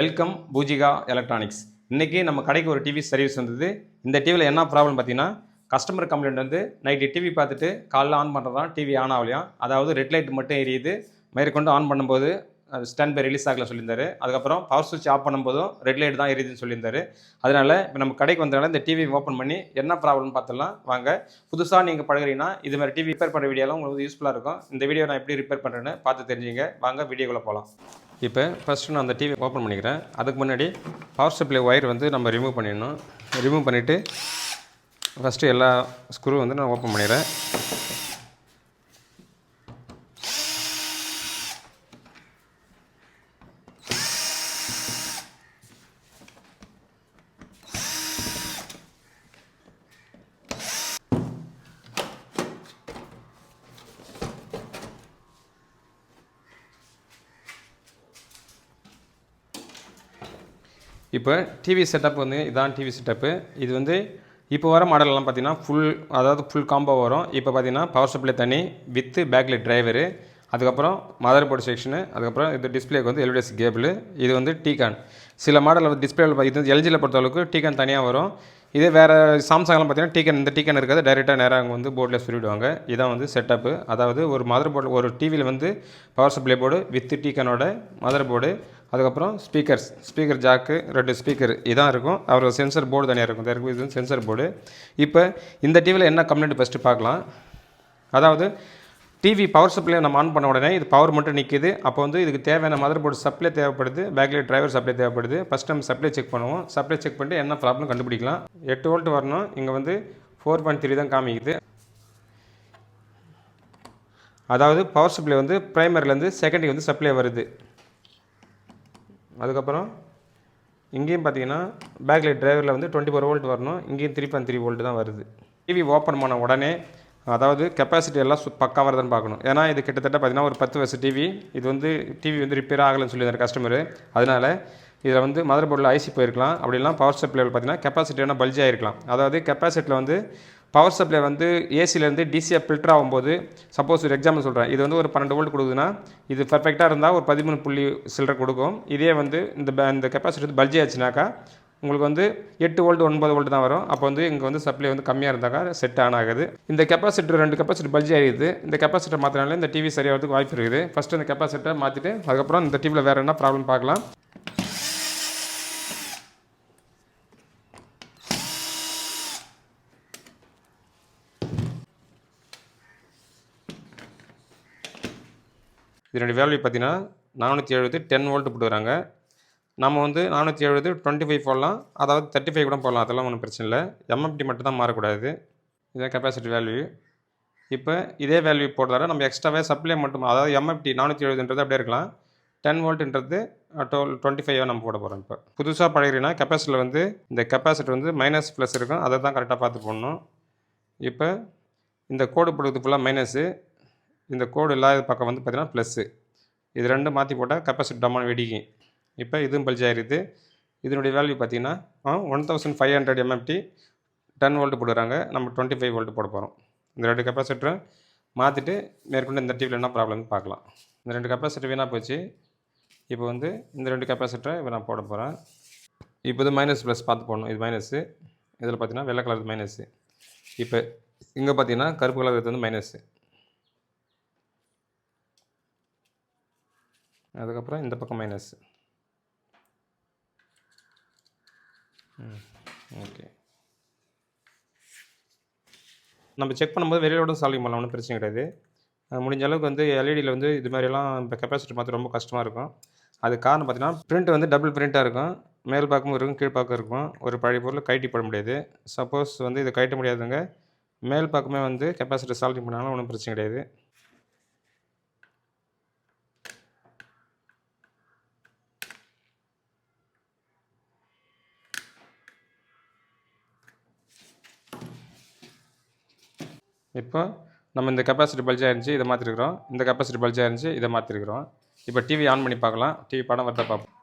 Welcome Poojika electronics. இன்றைக்கி நம்ம கடைக்கு ஒரு டிவி சர்வீஸ் வந்தது. இந்த டிவியில் என்ன ப்ராப்ளம் பார்த்தீங்கன்னா, கஸ்டமர் கம்ப்ளைண்ட் வந்து நைட்டு டிவி பார்த்துட்டு காலைல ஆன் பண்ணுறதான் டிவி ஆன் ஆகலையாம். அதாவது ரெட் லைட் மட்டும் எரியுது. மேற்கொண்டு ஆன் பண்ணும்போது ஸ்டாண்ட் பை ரிலீஸ் ஆகல சொல்லியிருந்தாரு. அதுக்கப்புறம் பவர் சுவிட்ச் ஆஃப் பண்ணும்போதும் ரெட் லைட் தான் எரியுதுன்னு சொல்லியிருந்தாரு. அதனால் இப்போ நம்ம கடைக்கு வந்தனால இந்த டிவி ஓப்பன் பண்ணி என்ன ப்ராப்ளம்னு பார்த்துடலாம் வாங்க. புதுசாக நீங்கள் பழகுறீங்கன்னா இது மாதிரி டிவி ரிப்பேர் பண்ணுற வீடியோலாம் உங்களுக்கு யூஸ்ஃபுல்லாக இருக்கும். இந்த வீடியோ நான் எப்படி ரிப்பேர் பண்ணுறேன்னு பார்த்து தெரிஞ்சுங்க. வாங்க வீடியோக்குள்ளே போகலாம். இப்போ ஃபஸ்ட்டு நான் அந்த டிவி ஓப்பன் பண்ணிக்கிறேன். அதுக்கு முன்னாடி பவர் சப்ளை ஒயர் வந்து நம்ம ரிமூவ் பண்ணிடணும். ரிமூவ் பண்ணிவிட்டு ஃபஸ்ட்டு எல்லா ஸ்க்ரூ வந்து நான் ஓப்பன் பண்ணிடுறேன். இப்போ டிவி செட்டப் வந்து இதான் டிவி செட்டப்பு. இது வந்து இப்போ வர மாடலெலாம் பார்த்திங்கன்னா ஃபுல் காம்போ வரும். இப்போ பார்த்திங்கன்னா பவர் சப்ளை தனி வித்து பேக்லைட் டிரைவரு, அதுக்கப்புறம் மதர் போர்டு செக்ஷனு, அதுக்கப்புறம் இது டிஸ்பிளேக்கு வந்து எல்இடிஎஸ் கேபிள். இது வந்து டீகான். சில மாடலில் டிஸ்பிளேவில் இது எல்ஜியில் பொறுத்தளவுக்கு டீகான் தனியாக வரும். இதே வேறு சாம்சங்லாம் பார்த்திங்கன்னா இந்த டீகான் இருக்காது, டைரெக்டாக நேராக அங்கே வந்து போர்டில் சொல்லிவிடுவாங்க. இதான் வந்து செட்டப்பு. அதாவது ஒரு மதர் போர்டு, ஒரு டிவியில் வந்து power supply board with டீகானோட mother board, அதுக்கப்புறம் ஸ்பீக்கர் ஜாக்கு 2 ஸ்பீக்கர் இதான் இருக்கும். அவர் சென்சர் போர்டு தனியாக இருக்கும். இது சென்சர் போர்டு. இப்போ இந்த டிவியில் என்ன கம்ப்ளைண்ட் ஃபஸ்ட்டு பார்க்கலாம். அதாவது டிவி பவர் சப்ளை நம்ம ஆன் பண்ண உடனே இது பவர் மட்டும் நிற்கிது. அப்போ வந்து இதுக்கு தேவையான மதர் போர்டு சப்ளை தேவைப்படுது, பேக்லைட் டிரைவர் சப்ளை தேவைப்படுது. ஃபஸ்ட் நம்ம சப்ளை செக் பண்ணுவோம். சப்ளை செக் பண்ணிட்டு என்ன ப்ராப்ளம் கண்டுபிடிக்கலாம். 8 வோல்ட் வரணும். இங்கே வந்து 4.3 தான் காமிக்குது. அதாவது பவர் சப்ளை வந்து ப்ரைமரிலேருந்து செகண்டரி வந்து சப்ளை வருது. அதுக்கப்புறம் இங்கேயும் பார்த்தீங்கன்னா பேக்லைட் டிரைவரில் வந்து 24 வோல்ட் வரணும். இங்கேயும் 3.3 வோல்ட் தான் வருது. டிவி ஓப்பன் பண்ண உடனே அதாவது கெப்பாசிட்டி எல்லாம் பக்கா வருதுன்னு பார்க்கணும். ஏன்னா இது கிட்டத்தட்ட பார்த்தீங்கன்னா ஒரு 10 வருஷம் டிவி. இது வந்து டிவி வந்து ரிப்பேர் ஆகலைன்னு சொல்லியிருந்தார் கஸ்டமரு. அதனால் இதில் வந்து மதர் போர்டில் ஐசி போயிருக்கலாம். அப்படிலாம் பவர் சப்ளைவில் பார்த்தீங்கன்னா கெப்பாசிட்டி வேணால் பல்ஜ் ஆகிருக்கலாம். அதாவது கெப்பாசிட்டியில் வந்து பவர் சப்ளை வந்து ஏசிலேருந்து டிசியாக ஃபில்டர் ஆகும்போது, சப்போஸ் ஒரு எக்ஸாம்பிள் சொல்கிறேன், இது வந்து ஒரு 12 வோல்ட் கொடுக்குதுன்னா இது பர்ஃபெக்டாக இருந்தால் ஒரு 13 புள்ளி சில்லரை கொடுக்கும். இதே வந்து இந்த கெப்பாசிட்டி வந்து பல்ஜ் ஆச்சுனாக்கா உங்களுக்கு வந்து 8 வோல்ட் 9 வோல்ட் தான் வரும். அப்போ வந்து இங்கே வந்து சப்ளை வந்து கம்மியாக இருந்தாக்கா செட் ஆன் ஆகுது. இந்த கெப்பாசிட்டர் 2 கெப்பாசிட்டர் பல்ஜ் ஆகிடுது. இந்த கெப்பாசிட்டர் மாற்றினாலே இந்த டிவி சரியாகிறதுக்கு வாய்ப்பு இருக்குது. ஃபஸ்ட்டு இந்த கெப்பாசிட்டர் மாற்றிட்டு அதுக்கப்புறம் இந்த டிவியில் வேறு என்ன ப்ராப்ளம் பார்க்கலாம். இதனுடைய வேல்யூ பார்த்தீங்கன்னா 470 10 வோல்ட் போட்டுக்கிறாங்க. நம்ம வந்து 470 25 போடலாம், அதாவது 35 கூட போடலாம். அதெல்லாம் ஒன்றும் பிரச்சனை இல்லை. எம்எம்டி மட்டும் தான் மாறக்கூடாது. இதான் கெப்பாசிட்டி வேல்யூ. இப்போ இதே வேல்யூ போடுறதால நம்ம எக்ஸ்ட்ராவே சப்ளை மட்டும், அதாவது எம்எஃப்டி 470 அப்படியே இருக்கலாம். 10 வோல்ட்ன்றது 25 நம்ம போட போகிறோம். இப்போ புதுசாக பழகிறீங்கன்னா கெப்பாசிட்டரில் வந்து இந்த கெப்பாசிட்டர் வந்து மைனஸ் ப்ளஸ் இருக்கும். அதை தான் கரெக்டாக பார்த்து போடணும். இப்போ இந்த கோடு போடுறது ஃபுல்லாக மைனஸு, இந்த கோடு இல்லாத பக்கம் வந்து பார்த்திங்கன்னா ப்ளஸ்ஸு. இது ரெண்டும் மாற்றி போட்டால் கெப்பாசிட்டி டம்மான் வெடிக்கும். இப்போ இதுவும் பல்ஜ் ஆகிடுது. இதனுடைய வேல்யூ பார்த்திங்கன்னா 1500 எம்எஃப்டி 10 வோல்ட் போடுறாங்க. நம்ம 25 வோல்ட் போட போகிறோம். இந்த 2 கெப்பாசிட்டரை மாற்றிட்டு மேற்கொண்டு இந்த டிவியில் என்ன ப்ராப்ளம்னு பார்க்கலாம். இந்த 2 கெப்பாசிட்டர் வீணாக போச்சு. இப்போ வந்து இந்த 2 கெப்பாசிட்டரை இப்போ நான் போட போகிறேன். இப்போ இது மைனஸ் ப்ளஸ் பார்த்து போடணும். இது மைனஸு, இதில் பார்த்தீங்கன்னா வெள்ளை கலர் மைனஸு. இப்போ இங்கே பார்த்தீங்கன்னா கருப்பு கலர் வந்து மைனஸு. அதுக்கப்புறம் இந்த பக்கம் மைனஸ். ஓகே, நம்ம செக் பண்ணும்போது வெளியோட சால்வ் பண்ணலாம், ஒன்றும் பிரச்சனை கிடையாது. முடிஞ்ச அளவுக்கு வந்து எல்இடியில் வந்து இது மாதிரிலாம் இப்போ கெப்பாசிட்டி மாற்ற ரொம்ப கஷ்டமாக இருக்கும். அதுக்கு காரணம் பார்த்தீங்கன்னா பிரிண்ட் வந்து டபுள் பிரிண்ட்டாக இருக்கும். மேல் பக்கமும் இருக்கும், கீழ் பக்கம் இருக்கும். ஒரு பழைய பொருள் கழட்டி போட முடியாது. சப்போஸ் வந்து இதை கழட்ட முடியாதுங்க, மேல் பக்கமே வந்து கெப்பாசிட்டி சால்வ் பண்ணாலும் ஒன்றும் பிரச்சனை கிடையாது. இப்போ நம்ம இந்த கெப்பாசிட்டி பல்ஜ் ஆயிருந்துச்சு, இதை மாற்றிருக்கிறோம். இந்த கெப்பாசிட்டி பல்ஜ் ஆயிருந்துச்சு, இதை மாற்றிருக்கிறோம். இப்போ டிவி ஆன் பண்ணி பார்க்கலாம். டிவி படம் வரத பார்ப்போம்.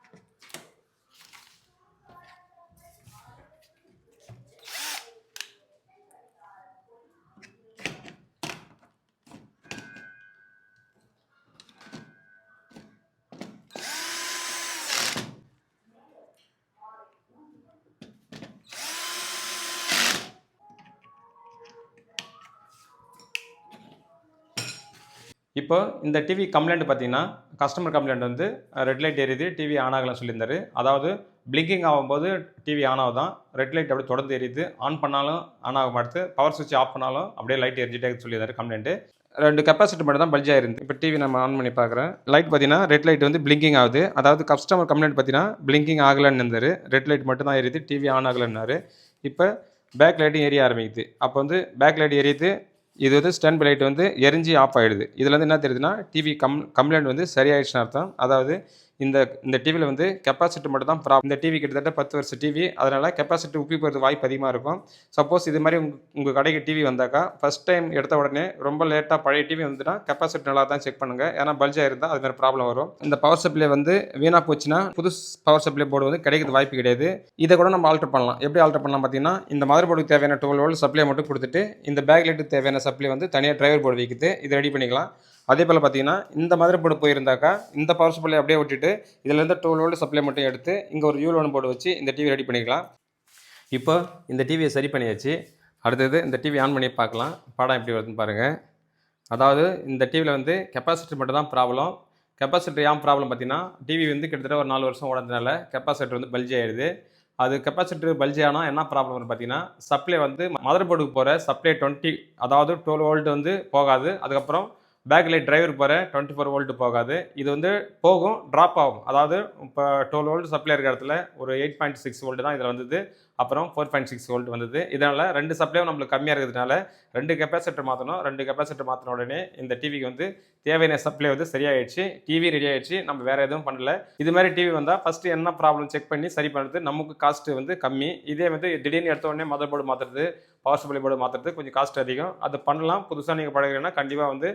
இப்போ இந்த டிவி கம்ப்ளைண்ட் பார்த்தீங்கன்னா, கஸ்டமர் கம்ப்ளைண்ட் வந்து ரெட் லைட் எரியுது, டிவி ஆன் ஆகலன்னு சொல்லியிருந்தாரு. அதாவது பிளிங்கிங் ஆகும்போது டிவி ஆன் ஆகுதாம். ரெட் லைட் அப்படியே தொடர்ந்து எரியுது. ஆன் பண்ணாலும் ஆன் ஆக மாட்டுது. பவர் ஸ்விட்ச் ஆஃப் பண்ணாலும் அப்படியே லைட் எரிஞ்சிட்டே இருக்குன்னு சொல்லியிருந்தாரு கம்ப்ளைண்ட்டு. 2 கெப்பாசிட்டர் மட்டும் தான் பல்ஜ் ஆயிருந்து. இப்போ டிவி நம்ம ஆன் பண்ணி பார்க்குறேன். லைட் பார்த்தீங்கன்னா, ரெட் லைட் வந்து பிளிங்கிங் ஆகுது. அதாவது கஸ்டமர் கம்ப்ளைண்ட் பார்த்தீங்கன்னா, பிளிங்கிங் ஆகலன்னு இருந்தாரு. ரெட் லைட் மட்டும் தான் எரியுது, டிவி ஆன் ஆகலன்னாரு. இப்போ பேக் லைட்டும் எரிய ஆரம்பிக்குது. அப்போ வந்து பேக் லைட் எரியுது. இது வந்து ஸ்டாண்ட் பை லைட் வந்து எரிஞ்சு ஆஃப் ஆகிடுது. இதில் வந்து என்ன தெரியுதுன்னா, டிவி கம்ப்ளைண்ட் வந்து சரியாயிடுச்சுன்னு அர்த்தம். அதாவது இந்த டிவியில் வந்து கெப்பாசிட்டி மட்டும் தான் ப்ராப்ளம். இந்த டிவி கிட்டத்தட்ட 10 வருஷ டிவி. அதனால் கெப்பாசிட்டி உப்பி போகிறது வாய்ப்பு அதிகமாக இருக்கும். சப்போஸ் இது மாதிரி உங்கள் கடைக்கு டிவி வந்தாக்கா, ஃபஸ்ட் டைம் எடுத்த உடனே ரொம்ப லேட்டாக பழைய டிவி வந்துன்னா கெப்பாசிட்டி நல்லா தான் செக் பண்ணுங்கள். ஏன்னா பல்ஜாக இருந்தால் அது மாதிரி ப்ராப்ளம் வரும். இந்த பவர் சப்ளை வந்து வீணாக போச்சுன்னா புது பவர் சப்ளை போர்டு வந்து கிடைக்கிறது வாய்ப்பு கிடையாது. இதை கூட நம்ம ஆல்டர் பண்ணலாம். எப்படி ஆல்டர் பண்ணலாம் பார்த்தீங்கன்னா, இந்த மதர் போர்டுக்கு தேவையான 12 வோல்ட் சப்ளை மட்டும் கொடுத்துட்டு, இந்த பேக் லைட்டுக்கு தேவையான சப்ளை வந்து தனியாக டிரைவர் போர்டு வைக்குது. இதை ரெடி பண்ணிக்கலாம். அதே போல் பார்த்தீங்கன்னா, இந்த மதர் போர்டு போயிருந்தாக்கா, இந்த பவர் சப்ளை அப்படியே விட்டுட்டு இதிலேருந்து 12 வோல்ட் சப்ளை மட்டும் எடுத்து இங்கே ஒரு U11 போர்டு வச்சு இந்த டிவி ரெடி பண்ணிக்கலாம். இப்போ இந்த டிவியை சரி பண்ணியாச்சு. அடுத்தது இந்த டிவி ஆன் பண்ணி பார்க்கலாம். படம் எப்படி வருதுன்னு பாருங்கள். அதாவது இந்த டிவியில் வந்து கெப்பாசிட்டர் மட்டும் தான் ப்ராப்ளம். கெப்பாசிட்டர் ஏன் ப்ராப்ளம் பார்த்தீங்கன்னா, டிவி வந்து கிட்டத்தட்ட ஒரு 4 வருஷம் ஓடுறதுனால கெப்பாசிட்டர் வந்து பல்ஜி ஆகிடுது. அது கெப்பாசிட்டர் பல்ஜி ஆனால் என்ன ப்ராப்ளம்னு பார்த்தீங்கன்னா, சப்ளை வந்து மதர் போர்டுக்கு போகிற சப்ளை 20 அதாவது 12 வோல்ட் வந்து போகாது. அதுக்கப்புறம் பேக் லைட் டிரைவர் போகிற 24 வோல்ட் போகாது. இது வந்து போகும், ட்ராப் ஆகும். அதாவது இப்போ 12 வோல்ட் சப்ளை இருக்கிற இடத்துல ஒரு 8.6 வோல்ட் தான் இதில் வந்தது. அப்புறம் 4.6 வோல்ட் வந்தது. இதனால் 2 சப்ளையும் நம்மளுக்கு கம்மியாக இருக்கிறதுனால 2 கெப்பாசிட்டர் மாற்றணும். 2 கெப்பாசிட்டர் மாற்றின உடனே இந்த டிவிக்கு வந்து தேவையான சப்ளை வந்து சரியாயிடுச்சு. டிவி ரெடி ஆகிடுச்சு. நம்ம வேறு எதுவும் பண்ணல. இது மாதிரி டிவி வந்தால் ஃபஸ்ட்டு என்ன ப்ராப்ளம் செக் பண்ணி சரி பண்ணுறது நமக்கு காஸ்ட்டு வந்து கம்மி. இதே வந்து திடீர்னு எடுத்த உடனே மதர் போர்டு மாற்றுறது, பவர் சப்ளை போர்டு மாற்றுறது கொஞ்சம் காஸ்ட் அதிகம். அது பண்ணலாம். புதுசாக நீங்கள் பழகிறீங்கன்னா கண்டிப்பாக வந்து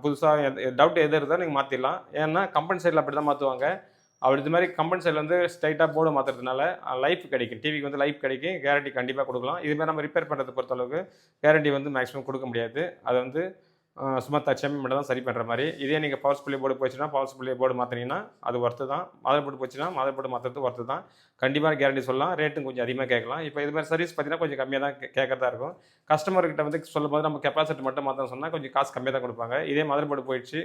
புதுசாக டவுட் எது இருந்தால் நீங்கள் மாற்றிடலாம். ஏன்னா கம்பெனி சைடில் அப்படி தான் மாற்றுவாங்க. அப்படி இது மாதிரி கம்பெனி சைடில் வந்து ஸ்ட்ரைட்டாக போர்டு மாற்றுறதுனால லைஃப் கிடைக்கும். டிவிக்கு வந்து லைஃப் கிடைக்கும். கேரண்டி கண்டிப்பாக கொடுக்கலாம். இதுமாதிரி நம்ம ரிப்பேர் பண்ணுறது பொறுத்தளவுக்கு கேரண்டி வந்து மேக்ஸிமம் கொடுக்க முடியாது. அதை வந்து சும்மா தற்சமயம் மட்டும் தான் சரி பண்ணுற மாதிரி. இதே நீங்கள் பவர் சப்ளை போர்டு போச்சுன்னா பவர் சப்ளை போர்டு மாற்றினீங்கன்னா அது ஒர்த்து தான். மதர் போர்டு போச்சுன்னா மதர் போர்டு மாற்றுறது ஒர்த்து தான். கண்டிப்பாக கேரண்டி சொல்லலாம். ரேட்டும் கொஞ்சம் அதிகமாக கேட்கலாம். இப்போ இது மாதிரி சர்வீஸ் பார்த்தீங்கன்னா கொஞ்சம் கம்மியாக தான் கேட்கறதா இருக்கும். கஸ்டமர்கிட்ட வந்து சொல்லும்போது நம்ம கெப்பாசிட்டி மட்டும் மாற்றணும் சொன்னால் கொஞ்சம் காசு கம்மியாக தான் கொடுப்பாங்க. இதே மதர் போர்டு போயிடுச்சு,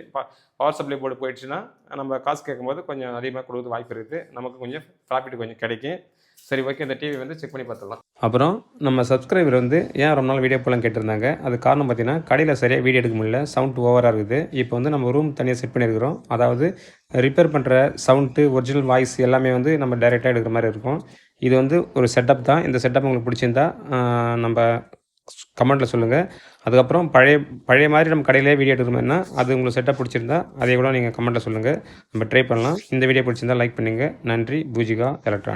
பவர் சப்ளை போர்டு போயிடுச்சுன்னா நம்ம காசு கேட்கும்போது கொஞ்சம் அதிகமாக கொடுக்குறது வாய்ப்பு இருக்குது. நமக்கு கொஞ்சம் ப்ராஃபிட் கொஞ்சம் கிடைக்கும். சரி, ஓகே. இந்த டிவி வந்து செக் பண்ணி பார்த்துடலாம். அப்புறம் நம்ம சப்ஸ்கிரைபர் வந்து ஏன் ரொம்ப நாள் வீடியோ போலாம் கேட்டிருந்தாங்க. அது காரணம் பார்த்தீங்கன்னா, கடையில் சரியாக வீடியோ எடுக்க முடியல, சவுண்ட் ஓவராக இருக்குது. இப்போ வந்து நம்ம ரூம் தனியாக செட் பண்ணியிருக்கிறோம். அதாவது ரிப்பேர் பண்ணுற சவுண்டு, ஒரிஜினல் வாய்ஸ் எல்லாமே வந்து நம்ம டைரெக்டாக எடுக்கிற மாதிரி இருக்கும். இது வந்து ஒரு செட்டப் தான். இந்த செட்டப் உங்களுக்கு பிடிச்சிருந்தா நம்ம கமெண்ட்டில் சொல்லுங்கள். அதுக்கப்புறம் பழைய மாதிரி நம்ம கடையிலே வீடியோ எடுக்கிற மாதிரினா அது உங்களுக்கு செட்டப் பிடிச்சிருந்தா அதை கூட நீங்கள் கமெண்ட்டில் சொல்லுங்கள். நம்ம ட்ரை பண்ணலாம். இந்த வீடியோ பிடிச்சிருந்தா லைக் பண்ணுங்கள். நன்றி. பூஜிகா எலக்ட்ரானிக்ஸ்.